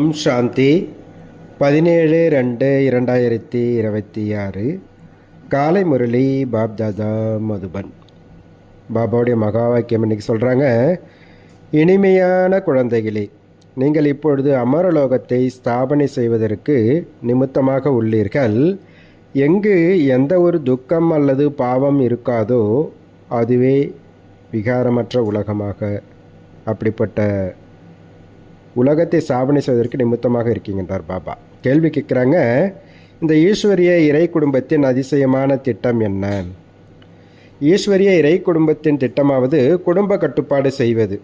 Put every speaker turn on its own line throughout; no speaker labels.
ஓம் சாந்தி 17-2-2026 காலை முரளி பாப்தாதா மதுபன். பாபாவுடைய மகா வாக்கியம் இன்றைக்கி சொல்கிறாங்க, இனிமையான குழந்தைகளே, நீங்கள் இப்பொழுது அமரலோகத்தை ஸ்தாபனை செய்வதற்கு நிமித்தமாக உள்ளீர்கள். எங்கு எந்த ஒரு துக்கம் அல்லது பாவம் இருக்காதோ அதுவே விகாரமற்ற உலகமாக, அப்படிப்பட்ட உலகத்தை ஸ்தாபனை செய்வதற்கு நிமித்தமாக இருக்கின்றார் பாபா. கேள்வி கேட்குறாங்க, இந்த ஈஸ்வரிய இறை குடும்பத்தின் அதிசயமான திட்டம் என்ன? ஈஸ்வரிய இறை குடும்பத்தின் திட்டமாவது குடும்ப கட்டுப்பாடு செய்வது,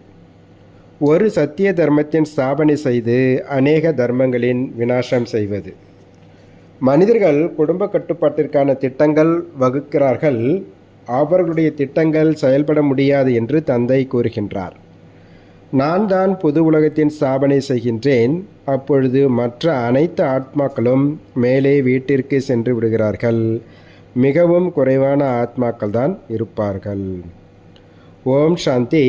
ஒரு சத்திய தர்மத்தின் ஸ்தாபனை செய்து அநேக தர்மங்களின் விநாசம் செய்வது. மனிதர்கள் குடும்ப கட்டுப்பாட்டிற்கான திட்டங்கள் வகுக்கிறார்கள். அவர்களுடைய திட்டங்கள் செயல்பட முடியாது என்று தந்தை கூறுகின்றார். நான் தான் புது உலகத்தின் ஸ்தாபனை செய்கின்றேன். அப்பொழுது மற்ற அனைத்து ஆத்மாக்களும் மேலே வீட்டிற்கு சென்று விடுகிறார்கள். மிகவும் குறைவான ஆத்மாக்கள் தான் இருப்பார்கள். ஓம் சாந்தி.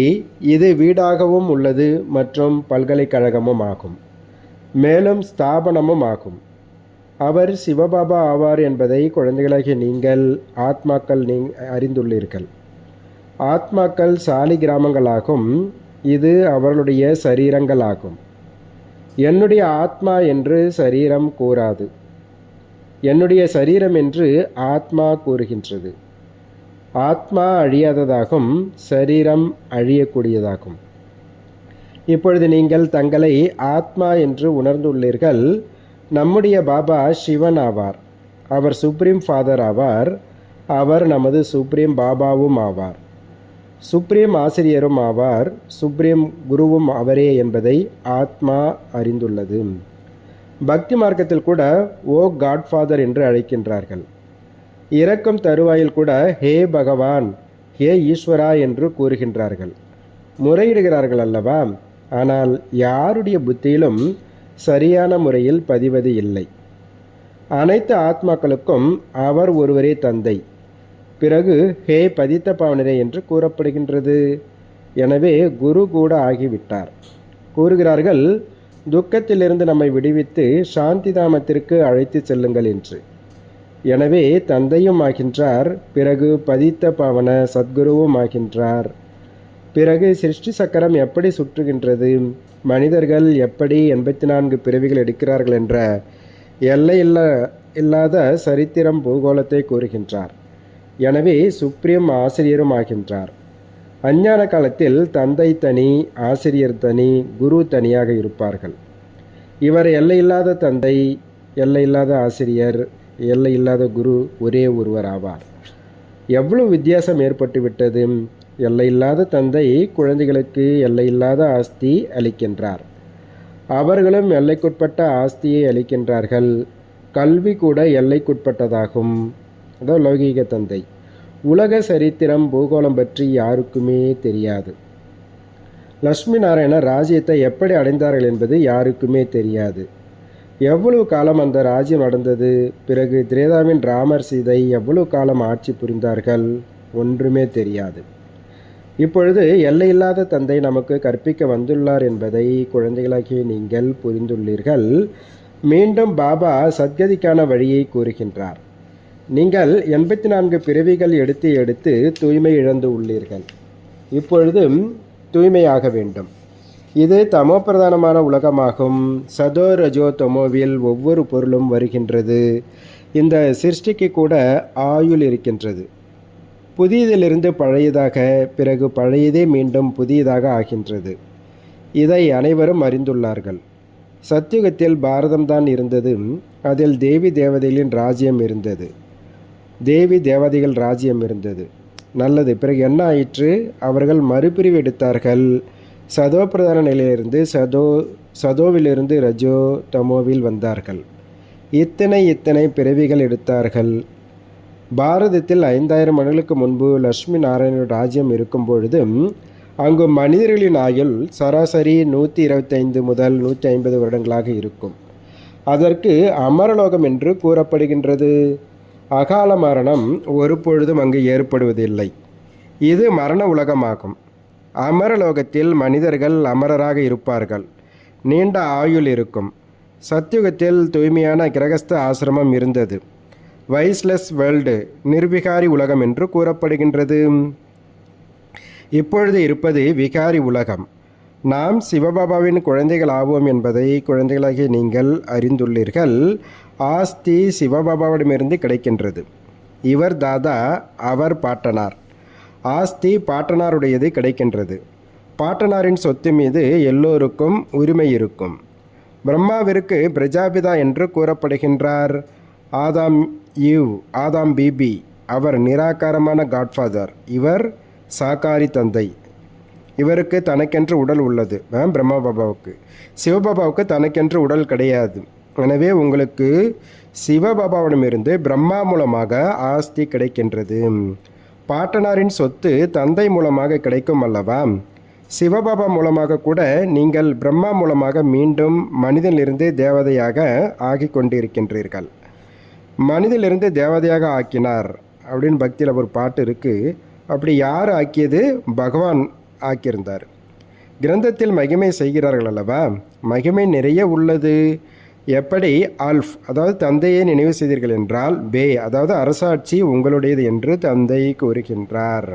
இது வீடாகவும் உள்ளது மற்றும் பல்கலைக்கழகமும் ஆகும், மேலும் ஸ்தாபனமும் ஆகும். அவர் சிவபாபா ஆவார் என்பதை குழந்தைகளாகிய நீங்கள் ஆத்மாக்கள் அறிந்துள்ளீர்கள். ஆத்மாக்கள் சாலி கிராமங்களாகும். இது அவர்களுடைய சரீரங்களாகும். என்னுடைய ஆத்மா என்று சரீரம் கூறாது, என்னுடைய சரீரம் என்று ஆத்மா கூறுகின்றது. ஆத்மா அழியாததாகும், சரீரம் அழியக்கூடியதாகும். இப்பொழுது நீங்கள் தங்களை ஆத்மா என்று உணர்ந்துள்ளீர்கள். நம்முடைய பாபா சிவன் ஆவார். அவர் சுப்ரீம் ஃபாதர் ஆவார். அவர் நமது சுப்ரீம் பாபாவும் ஆவார். சுப்ரீம் ஆசிரியரும் ஆவார். சுப்ரீம் குருவும் அவரே என்பதை ஆத்மா அறிந்துள்ளது. பக்தி மார்க்கத்தில் கூட ஓ காட்ஃபாதர் என்று அழைக்கின்றார்கள். இறக்கும் தருவாயில் கூட ஹே பகவான், ஹே ஈஸ்வரா என்று கூறுகின்றார்கள். முறையிடுகிறார்கள் அல்லவா? ஆனால் யாருடைய புத்தியிலும் சரியான முறையில் பதிவது இல்லை. அனைத்து ஆத்மாக்களுக்கும் அவர் ஒருவரே தந்தை. பிறகு ஹே பதித்த பாவனரே என்று கூறப்படுகின்றது. எனவே குரு கூட ஆகிவிட்டார். கூறுகிறார்கள், துக்கத்திலிருந்து நம்மை விடுவித்து சாந்தி தாமத்திற்கு அழைத்து செல்லுங்கள் என்று. எனவே தந்தையும் ஆகின்றார், பிறகு பதித்த பாவன சத்குருவும் ஆகின்றார். பிறகு சிருஷ்டி சக்கரம் எப்படி சுற்றுகின்றது, மனிதர்கள் எப்படி 84 பிறவிகள் எடுக்கிறார்கள் என்ற எல்லை இல்லாத சரித்திரம் பூகோளத்தை கூறுகின்றார். எனவே சுப்ரீம் ஆசிரியரும் ஆகின்றார். அஞ்ஞான காலத்தில் தந்தை தனி, ஆசிரியர் தனி, குரு தனியாக இருப்பார்கள். இவர் எல்லையில்லாத தந்தை, எல்லையில்லாத ஆசிரியர், எல்லையில்லாத குரு ஒரே ஒருவர் ஆவார். எவ்வளவு வித்தியாசம் ஏற்பட்டுவிட்டது! எல்லையில்லாத தந்தை குழந்தைகளுக்கு எல்லையில்லாத ஆஸ்தி அளிக்கின்றார். அவர்களும் எல்லைக்குட்பட்ட ஆஸ்தியை அளிக்கின்றார்கள். கல்வி கூட எல்லைக்குட்பட்டதாகும். அதாவது லௌகீக தந்தை. உலக சரித்திரம் பூகோளம் பற்றி யாருக்குமே தெரியாது. லட்சுமி நாராயணர் ராஜ்யத்தை எப்படி அடைந்தார்கள் என்பது யாருக்குமே தெரியாது. எவ்வளவு காலம் அந்த ராஜ்யம் நடந்தது, பிறகு திரேதாவின் ராமர் சீதை எவ்வளவு காலம் ஆட்சி புரிந்தார்கள், ஒன்றுமே தெரியாது. இப்பொழுது எல்லையில்லாத தந்தை நமக்கு கற்பிக்க வந்துள்ளார் என்பதை குழந்தைகளாகிய நீங்கள் புரிந்துள்ளீர்கள். மீண்டும் பாபா சத்கதிக்கான வழியை கூறுகின்றார். நீங்கள் 84 பிறவிகள் எடுத்து எடுத்து தூய்மை இழந்து உள்ளீர்கள். இப்பொழுதும் தூய்மையாக வேண்டும். இது தமோ பிரதானமான உலகமாகும். சதோ ரஜோ தமோவில் ஒவ்வொரு பொருளும் வருகின்றது. இந்த சிருஷ்டிக்கு கூட ஆயுள் இருக்கின்றது. புதியதிலிருந்து பழையதாக, பிறகு பழையதே மீண்டும் புதியதாக ஆகின்றது. இதை அனைவரும் அறிந்துள்ளார்கள். சத்யுகத்தில் பாரதம்தான் இருந்தது. அதில் தேவி தேவதைகளின் ராஜ்யம் இருந்தது. தேவி தேவதைகள் ராஜ்யம் இருந்தது. நல்லது. பிறகு என்ன ஆயிற்று? அவர்கள் மறுபிரிவு எடுத்தார்கள். சதோ பிரதான நிலையிலிருந்து சதோவிலிருந்து ரஜோ தமோவில் வந்தார்கள். இத்தனை பிறவிகள் எடுத்தார்கள். பாரதத்தில் 5000 ஆண்டுகளுக்கு முன்பு லட்சுமி நாராயண ராஜ்யம் இருக்கும் பொழுது அங்கு மனிதர்களின் ஆயுள் சராசரி 125 முதல் 150 வருடங்களாக இருக்கும். அதற்கு அமரலோகம் என்று கூறப்படுகின்றது. அகால மரணம் ஒரு பொழுதும் அங்கு ஏற்படுவதில்லை. இது மரண உலகமாகும். அமரலோகத்தில் மனிதர்கள் அமரராக இருப்பார்கள். நீண்ட ஆயுள் இருக்கும். சத்யுகத்தில் தூய்மையான கிரகஸ்த ஆசிரமம் இருந்தது. வைஸ்லெஸ் வேர்ல்டு, நிர்விகாரி உலகம் என்று கூறப்படுகின்றது. இப்பொழுது இருப்பது விகாரி உலகம். நாம் சிவபாபாவின் குழந்தைகள் ஆவோம் என்பதை குழந்தைகளாகிய நீங்கள் அறிந்துள்ளீர்கள். ஆஸ்தி சிவபாபாவிடமிருந்து கிடைக்கின்றது. இவர் தாதா, அவர் பாட்டனார். ஆஸ்தி பாட்டனாருடையது கிடைக்கின்றது. பாட்டனாரின் சொத்து மீது எல்லோருக்கும் உரிமை இருக்கும். பிரம்மாவிற்கு பிரஜாபிதா என்று கூறப்படுகின்றார். ஆதாம் பிபி, அவர் நிராகாரமான காட்ஃபாதர். இவர் சாகாரி தந்தை. இவருக்கு தனக்கென்று உடல் உள்ளது. பிரம்மா பாபாவுக்கு. சிவபாபாவுக்கு தனக்கென்று உடல் கிடையாது. எனவே உங்களுக்கு சிவபாபாவிடமிருந்து பிரம்மா மூலமாக ஆஸ்தி கிடைக்கின்றது. பாட்டனாரின் சொத்து தந்தை மூலமாக கிடைக்கும் அல்லவா? சிவபாபா மூலமாக கூட நீங்கள் பிரம்மா மூலமாக மீண்டும் மனிதனிலிருந்து தேவதையாக ஆகி கொண்டிருக்கின்றீர்கள். மனிதனிலிருந்து தேவதையாக ஆக்கினார் அப்படின்னு பக்தியில் ஒரு பாட்டு இருக்குது. அப்படி யார் ஆக்கியது? பகவான் ஆக்கியிருந்தார். கிரந்தத்தில் மகிமை செய்கிறார்கள் அல்லவா? மகிமை நிறைய உள்ளது. எப்படி? ஆல்ஃப், அதாவது தந்தையை நினைவு செய்தீர்கள் என்றால் பே, அதாவது அரசாட்சி உங்களுடையது என்று தந்தை கூறுகின்றார்.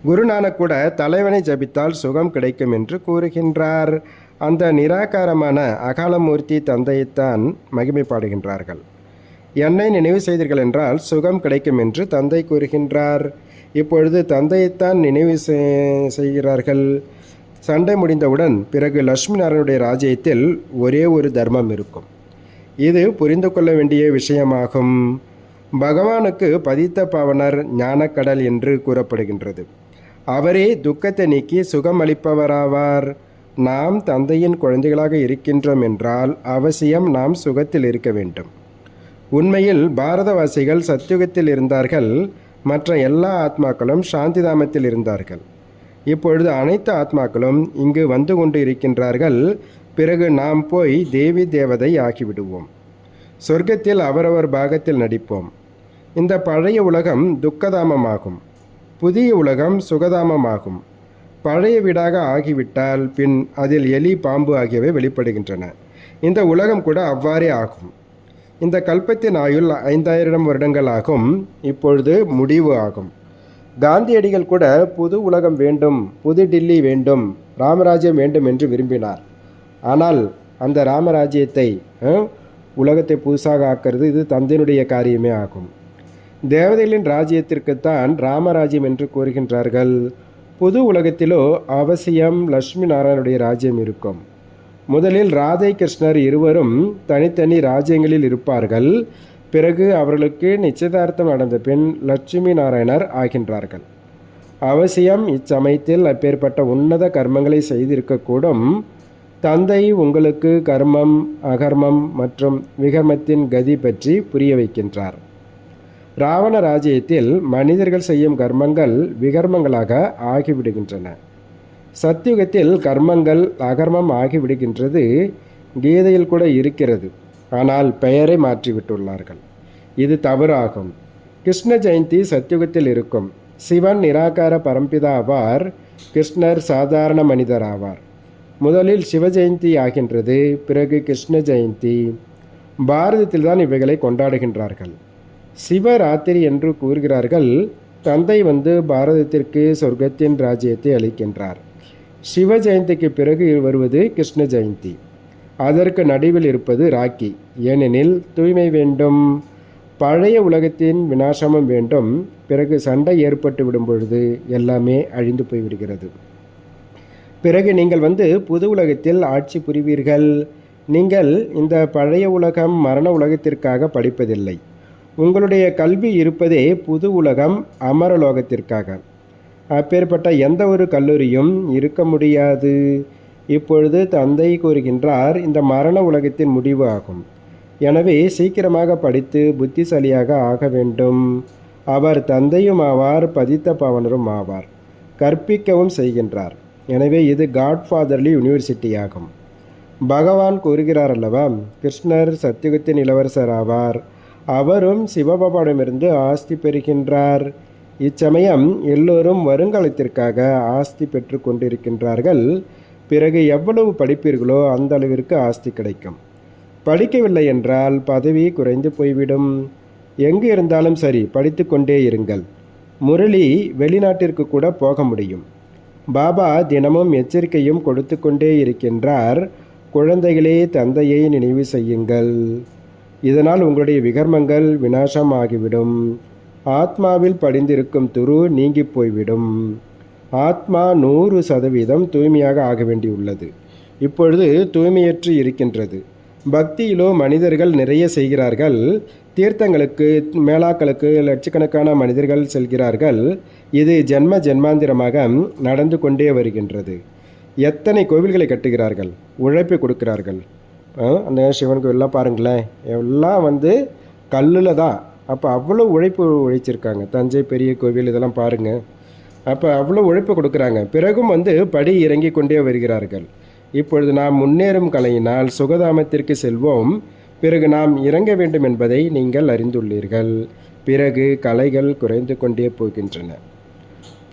குருநானக் கூட தலைவனை ஜபித்தால் சுகம் கிடைக்கும் என்று கூறுகின்றார். அந்த நிராகாரமான அகாலமூர்த்தி தந்தையைத்தான் மகிமை பாடுகின்றார்கள். என்னை நினைவு செய்தீர்கள் என்றால் சுகம் கிடைக்கும் என்று தந்தை கூறுகின்றார். இப்பொழுது தந்தையைத்தான் நினைவு செய்கிறார்கள். சண்டை முடிந்தவுடன் பிறகு லட்சுமி நாராயணுடைய ராஜ்யத்தில் ஒரே ஒரு தர்மம் இருக்கும். இது புரிந்து கொள்ள வேண்டிய விஷயமாகும். பகவானுக்கு பதித்த பாவனர் ஞானக்கடல் என்று கூறப்படுகின்றது. அவரே துக்கத்தை நீக்கி சுகம் அளிப்பவராவார். நாம் தந்தையின் குழந்தைகளாக இருக்கின்றோம் என்றால் அவசியம் நாம் சுகத்தில் இருக்க வேண்டும். உண்மையில் பாரதவாசிகள் சத்யுகத்தில் இருந்தார்கள். மற்ற எல்லா ஆத்மாக்களும் சாந்திதாமத்தில் இருந்தார்கள். இப்பொழுது அனைத்து ஆத்மாக்களும் இங்கு வந்து கொண்டு இருக்கின்றார்கள். பிறகு நாம் போய் தேவி தேவதை ஆகிவிடுவோம். சொர்க்கத்தில் அவரவர் பாகத்தில் நடிப்போம். இந்த பழைய உலகம் துக்கதாமமாகும். புதிய உலகம் சுகதாமமாகும். பழைய வீடாக ஆகிவிட்டால் பின் அதில் எலி, பாம்பு ஆகியவை வெளிப்படுகின்றன. இந்த உலகம் கூட அவ்வாறே ஆகும். இந்த கல்பத்தின் ஆயுள் 5000 வருடங்கள் ஆகும். இப்பொழுது முடிவு ஆகும். காந்தியடிகள் கூட புது உலகம் வேண்டும், புது டில்லி வேண்டும், ராமராஜ்யம் வேண்டும் என்று விரும்பினார். ஆனால் அந்த ராமராஜ்யத்தை, உலகத்தை புதுசாக ஆக்கிறது, இது தந்தையினுடைய காரியமே ஆகும். தேவதைகளின் ராஜ்யத்திற்குத்தான் ராமராஜ்யம் என்று கூறுகின்றார்கள். புது உலகத்திலோ அவசியம் லட்சுமி நாராயணுடைய ராஜ்யம் இருக்கும். முதலில் ராதை கிருஷ்ணர் இருவரும் தனித்தனி ராஜ்யங்களில் இருப்பார்கள். பிறகு அவர்களுக்கு நிச்சயதார்த்தம் நடந்த பின் லட்சுமி நாராயணர் ஆகின்றார்கள். அவசியம் இச்சமயத்தில் அப்பேற்பட்ட உன்னத கர்மங்களை செய்திருக்கக்கூடும். தந்தை உங்களுக்கு கர்மம், அகர்மம் மற்றும் விகர்மத்தின் கதி பற்றி புரிய வைக்கின்றார். ராவண ராஜ்யத்தில் மனிதர்கள் செய்யும் கர்மங்கள் விகர்மங்களாக ஆகிவிடுகின்றன. சத்யுகத்தில் கர்மங்கள் அகர்மம் ஆகிவிடுகின்றது. கீதையில் கூட இருக்கிறது. ஆனால் பெயரை மாற்றிவிட்டுள்ளார்கள். இது தவறாகும். கிருஷ்ண ஜெயந்தி சத்யுகத்தில் இருக்கும். சிவன் நிராகார பரம்பிதா ஆவார். கிருஷ்ணர் சாதாரண மனிதர் ஆவார். முதலில் சிவ ஜெயந்தி ஆகின்றது, பிறகு கிருஷ்ண ஜெயந்தி. பாரதத்தில் தான் இவைகளை கொண்டாடுகின்றார்கள். சிவராத்திரி என்று கூறுகிறார்கள். தந்தை வந்து பாரதத்திற்கு சொர்க்கத்தின் ராஜ்யத்தை அளிக்கின்றார். சிவ ஜெயந்திக்கு பிறகு வருவது கிருஷ்ண ஜெயந்தி. அதற்கு நடுவில் இருப்பது ராக்கி. ஏனெனில் தூய்மை வேண்டும், பழைய உலகத்தின் விநாசமும் வேண்டும். பிறகு சண்டை ஏற்பட்டு விடும் பொழுது எல்லாமே அழிந்து போய்விடுகிறது. பிறகு நீங்கள் வந்து புது உலகத்தில் ஆட்சி புரிவீர்கள். நீங்கள் இந்த பழைய உலகம் மரண உலகத்திற்காக படிப்பதில்லை. உங்களுடைய கல்வி இருப்பதே புது உலகம் அமரலோகத்திற்காக. அப்பேற்பட்ட எந்த ஒரு கல்லூரியும் இருக்க முடியாது. இப்பொழுது தந்தை கூறுகின்றார், இந்த மரண உலகத்தின் முடிவு ஆகும். எனவே சீக்கிரமாக படித்து புத்திசாலியாக ஆக வேண்டும். அவர் தந்தையும் ஆவார், பதித்த பாவனரும் ஆவார். கற்பிக்கவும் செய்கின்றார். எனவே இது காட்ஃபாதர்லி யூனிவர்சிட்டி ஆகும். பகவான் கூறுகிறார் அல்லவா, கிருஷ்ணர் சத்யுகத்தின் இளவரசர் ஆவார். அவரும் சிவபாபாவிடமிருந்து ஆஸ்தி பெறுகின்றார். இச்சமயம் எல்லோரும் வருங்காலத்திற்காக ஆஸ்தி பெற்று கொண்டிருக்கின்றார்கள். பிறகு எவ்வளவு படிப்பீர்களோ அந்த அளவிற்கு ஆஸ்தி கிடைக்கும். படிக்கவில்லை என்றால் பதவி குறைந்து போய்விடும். எங்கு இருந்தாலும் சரி, படித்து கொண்டே இருங்கள். முரளி வெளிநாட்டிற்கு கூட போக முடியும். பாபா தினமும் எச்சரிக்கையும் கொடுத்து கொண்டே இருக்கின்றார். குழந்தைகளே, தந்தையை நினைவு செய்யுங்கள். இதனால் உங்களுடைய விகர்மங்கள் விநாசமாகிவிடும். ஆத்மாவில் படிந்திருக்கும் துரு நீங்கி போய்விடும். ஆத்மா 100% தூய்மையாக ஆக வேண்டியுள்ளது. இப்பொழுது தூய்மையற்று இருக்கின்றது. பக்தியிலோ மனிதர்கள் நிறைய செய்கிறார்கள். தீர்த்தங்களுக்கு, மேளாக்களுக்கு லட்சக்கணக்கான மனிதர்கள் செல்கிறார்கள். இது ஜென்ம ஜென்மாந்திரமாக நடந்து கொண்டே வருகின்றது. எத்தனை கோவில்களை கட்டுகிறார்கள், உழைப்பு கொடுக்கிறார்கள். அந்த சிவன் கோவிலெலாம் பாருங்களேன், எல்லாம் கல்லில் தான். அப்போ அவ்வளோ உழைப்பு உழைச்சிருக்காங்க. தஞ்சை பெரிய கோவில் இதெல்லாம் பாருங்கள். அப்போ அவ்வளோ உழைப்பு கொடுக்குறாங்க. பிறகும் படி இறங்கி கொண்டே வருகிறார்கள். இப்பொழுது நாம் முன்னேறும் கலையினால் சுகதாமத்திற்கு செல்வோம். பிறகு நாம் இறங்க வேண்டும் என்பதை நீங்கள் அறிந்துள்ளீர்கள். பிறகு கலைகள் குறைந்து கொண்டே போகின்றன.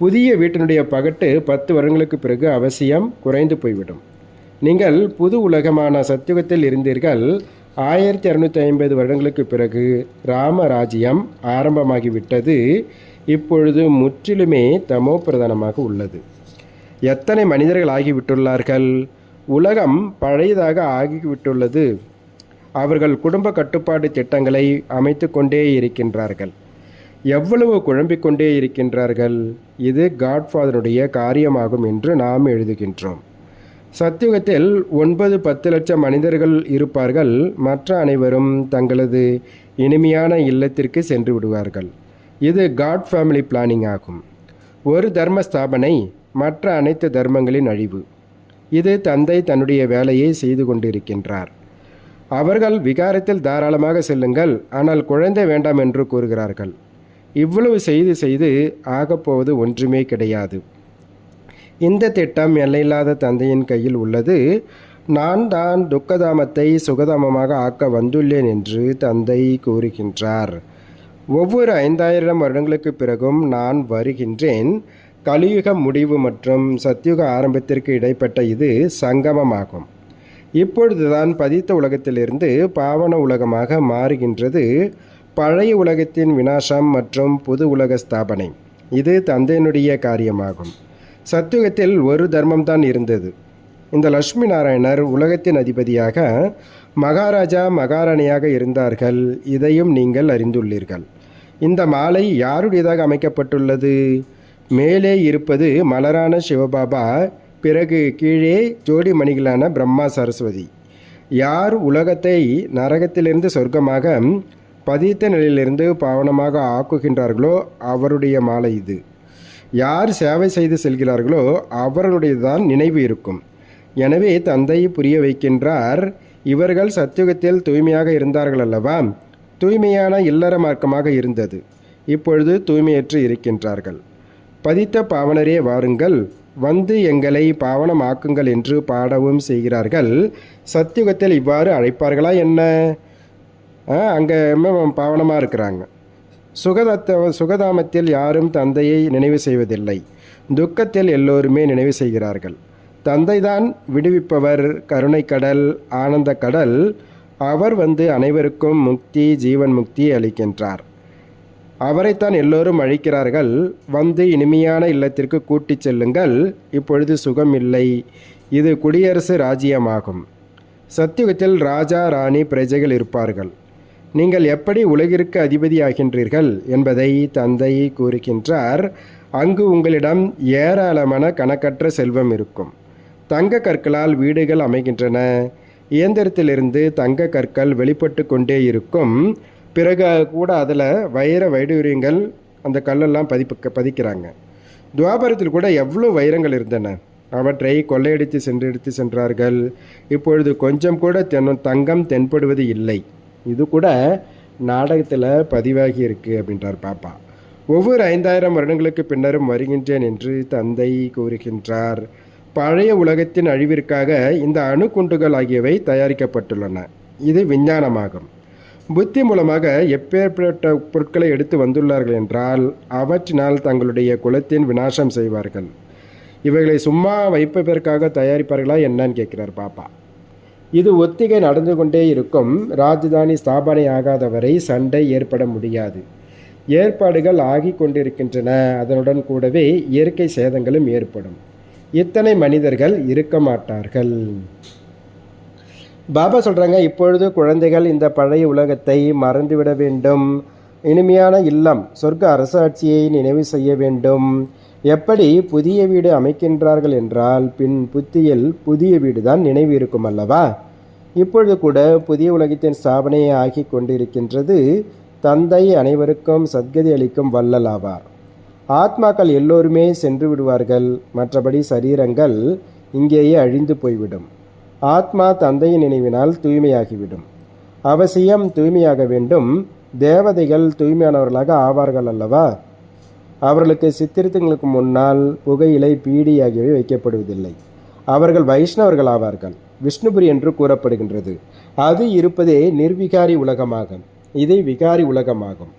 புதிய வீட்டினுடைய பகட்டு 10 வருடங்களுக்கு பிறகு அவசியம் குறைந்து போய்விடும். நீங்கள் புது உலகமான சத்தியுகத்தில் இருந்தீர்கள். 1650 வருடங்களுக்கு பிறகு ராமராஜ்யம் ஆரம்பமாகிவிட்டது. இப்பொழுது முற்றிலுமே தமோ பிரதானமாக உள்ளது. எத்தனை மனிதர்கள் ஆகிவிட்டுள்ளார்கள். உலகம் பழையதாக ஆகிவிட்டுள்ளது. அவர்கள் குடும்ப கட்டுப்பாடு திட்டங்களை அமைத்து கொண்டே இருக்கின்றார்கள். எவ்வளவு குழம்பிக் கொண்டே இருக்கின்றார்கள். இது காட்ஃபாதருடைய காரியமாகும் என்று நாம் எழுதுகின்றோம். சத்தியுகத்தில் 9-10 லட்சம் மனிதர்கள் இருப்பார்கள். மற்ற அனைவரும் தங்களது இனிமையான இல்லத்திற்கு சென்று விடுவார்கள். இது காட் ஃபேமிலி பிளானிங் ஆகும். ஒரு தர்ம ஸ்தாபனை மற்ற அனைத்து தர்மங்களின் அழிவு. இது தந்தை தன்னுடைய வேலையை செய்து கொண்டிருக்கின்றார். அவர்கள் விகாரத்தில் தாராளமாக செல்லுங்கள், ஆனால் குழந்தை வேண்டாம் என்று கூறுகிறார்கள். இவ்வளவு செய்து ஆகப்போவது ஒன்றுமே கிடையாது. இந்த திட்டம் எல்லையில்லாத தந்தையின் கையில் உள்ளது. நான் தான் துக்கதாமத்தை சுகதாமமாக ஆக்க வந்துள்ளேன் என்று தந்தை கூறுகின்றார். ஒவ்வொரு 5000 வருடங்களுக்கு பிறகும் நான் வருகின்றேன். கலியுக முடிவு மற்றும் சத்தியுக ஆரம்பத்திற்கு இடைப்பட்ட இது சங்கமமாகும். இப்பொழுதுதான் பதித்த உலகத்திலிருந்து பாவன உலகமாக மாறுகின்றது. பழைய உலகத்தின் விநாசம் மற்றும் புது உலக ஸ்தாபனை இது தந்தையினுடைய காரியமாகும். சத்தியுகத்தில் ஒரு தர்மம்தான் இருந்தது. இந்த லட்சுமி நாராயணர் உலகத்தின் அதிபதியாக மகாராஜா மகாராணியாக இருந்தார்கள். இதையும் நீங்கள் அறிந்துள்ளீர்கள். இந்த மாலை யாருடையதாக அமைக்கப்பட்டுள்ளது? மேலே இருப்பது மலரான சிவபாபா, பிறகு கீழே ஜோடி மணிகளான பிரம்மா சரஸ்வதி. யார் உலகத்தை நரகத்திலிருந்து சொர்க்கமாக பதித்த நிலையிலிருந்து பாவனமாக ஆக்குகின்றார்களோ அவருடைய மாலை இது. யார் சேவை செய்து செல்கிறார்களோ அவர்களுடையதான் நினைவு இருக்கும். எனவே தந்தை புரிய வைக்கின்றார், இவர்கள் சத்தியுகத்தில் தூய்மையாக இருந்தார்கள் அல்லவா? தூய்மையான இல்லற மார்க்கமாக இருந்தது. இப்பொழுது தூய்மையற்று இருக்கின்றார்கள். பதித்த பாவனரே வாருங்கள், எங்களை பாவனமாக்குங்கள் என்று பாடவும் செய்கிறார்கள். சத்தியுகத்தில் இவ்வாறு அழைப்பார்களா என்ன? அங்கே பாவனமாக இருக்கிறாங்க. சுகதாமத்தில் யாரும் தந்தையை நினைவு செய்வதில்லை. துக்கத்தில் எல்லோருமே நினைவு செய்கிறார்கள். தந்தைதான் விடுவிப்பவர், கருணை கடல், ஆனந்த கடல். அவர் அனைவருக்கும் முக்தி, ஜீவன் முக்தி அளிக்கின்றார். அவரைத்தான் எல்லோரும் அழைக்கிறார்கள். இனிமையான இல்லத்திற்கு கூட்டிச் செல்லுங்கள். இப்பொழுது சுகம் இல்லை. இது குடியரசு ராஜ்யமாகும். சத்தியுகத்தில் ராஜா, ராணி, பிரஜைகள் இருப்பார்கள். நீங்கள் எப்படி உலகிற்கு அதிபதியாகின்றீர்கள் என்பதை தந்தை கூறுகின்றார். அங்கு உங்களிடம் ஏராளமான கணக்கற்ற செல்வம் இருக்கும். தங்க கற்களால் வீடுகள் அமைகின்றன. இயந்திரத்திலிருந்து தங்க கற்கள் வெளிப்பட்டு கொண்டே இருக்கும். பிறகு கூட அதில் வைர வைடூரியங்கள், அந்த கல்லெல்லாம் பதிக்கிறாங்க. துவாபரத்தில் கூட எவ்வளோ வைரங்கள் இருந்தன. அவற்றை கொள்ளையடித்து எடுத்து சென்றார்கள். இப்பொழுது கொஞ்சம் கூட தங்கம் தென்படுவது இல்லை. இது கூட நாடகத்தில் பதிவாகி இருக்கு அப்படின்றார் பாப்பா. ஒவ்வொரு 5000 வருடங்களுக்கு பின்னரும் வருகின்றேன் என்று தந்தை கூறுகின்றார். பழைய உலகத்தின் அழிவிற்காக இந்த அணுகுண்டுகள் ஆகியவை தயாரிக்கப்பட்டுள்ளன. இது விஞ்ஞானமாகும். புத்தி மூலமாக எப்பேற்பட்ட பொருட்களை எடுத்து வந்துள்ளார்கள் என்றால் அவற்றினால் தங்களுடைய குலத்தின் விநாசம் செய்வார்கள். இவைகளை சும்மா வைப்பதற்காக தயாரிப்பார்களா என்னன்னு கேட்குறார் பாப்பா. இது ஒத்திகை நடந்து கொண்டே இருக்கும். ராஜதானி ஸ்தாபனை ஆகாத வரை சண்டை ஏற்பட முடியாது. ஏற்பாடுகள் ஆகி கொண்டிருக்கின்றன. அதனுடன் கூடவே இயற்கை சேதங்களும் ஏற்படும். இத்தனை மனிதர்கள் இருக்க மாட்டார்கள். பாபா சொல்கிறாங்க, இப்பொழுது குழந்தைகள் இந்த பழைய உலகத்தை மறந்துவிட வேண்டும். இனிமையான இல்லம் சொர்க்க அரசாட்சியை நினைவு செய்ய வேண்டும். எப்படி புதிய வீடு அமைக்கின்றார்கள் என்றால் பின் புத்தியில் புதிய வீடு தான் நினைவு இருக்கும் அல்லவா? இப்பொழுது கூட புதிய உலகத்தின் ஸ்தாபனை ஆகி கொண்டிருக்கின்றது. தந்தை அனைவருக்கும் சத்கதி அளிக்கும் வள்ளல் ஆவார். ஆத்மாக்கள் எல்லோருமே சென்று விடுவார்கள். மற்றபடி சரீரங்கள் இங்கேயே அழிந்து போய்விடும். ஆத்மா தந்தையின் நினைவினால் தூய்மையாகிவிடும். அவசியம் தூய்மையாக வேண்டும். தேவதைகள் தூய்மையானவர்களாக ஆவார்கள் அல்லவா? அவர்களுக்கு சித்திரத்துங்களுக்கு முன்னால் புகையிலை பீடி ஆகியவை வைக்கப்படுவதில்லை. அவர்கள் வைஷ்ணவர்கள் ஆவார்கள். விஷ்ணுபுரி என்று கூறப்படுகின்றது. அது இருப்பதே நிர்விகாரி உலகமாகும். இது விகாரி உலகமாகும்.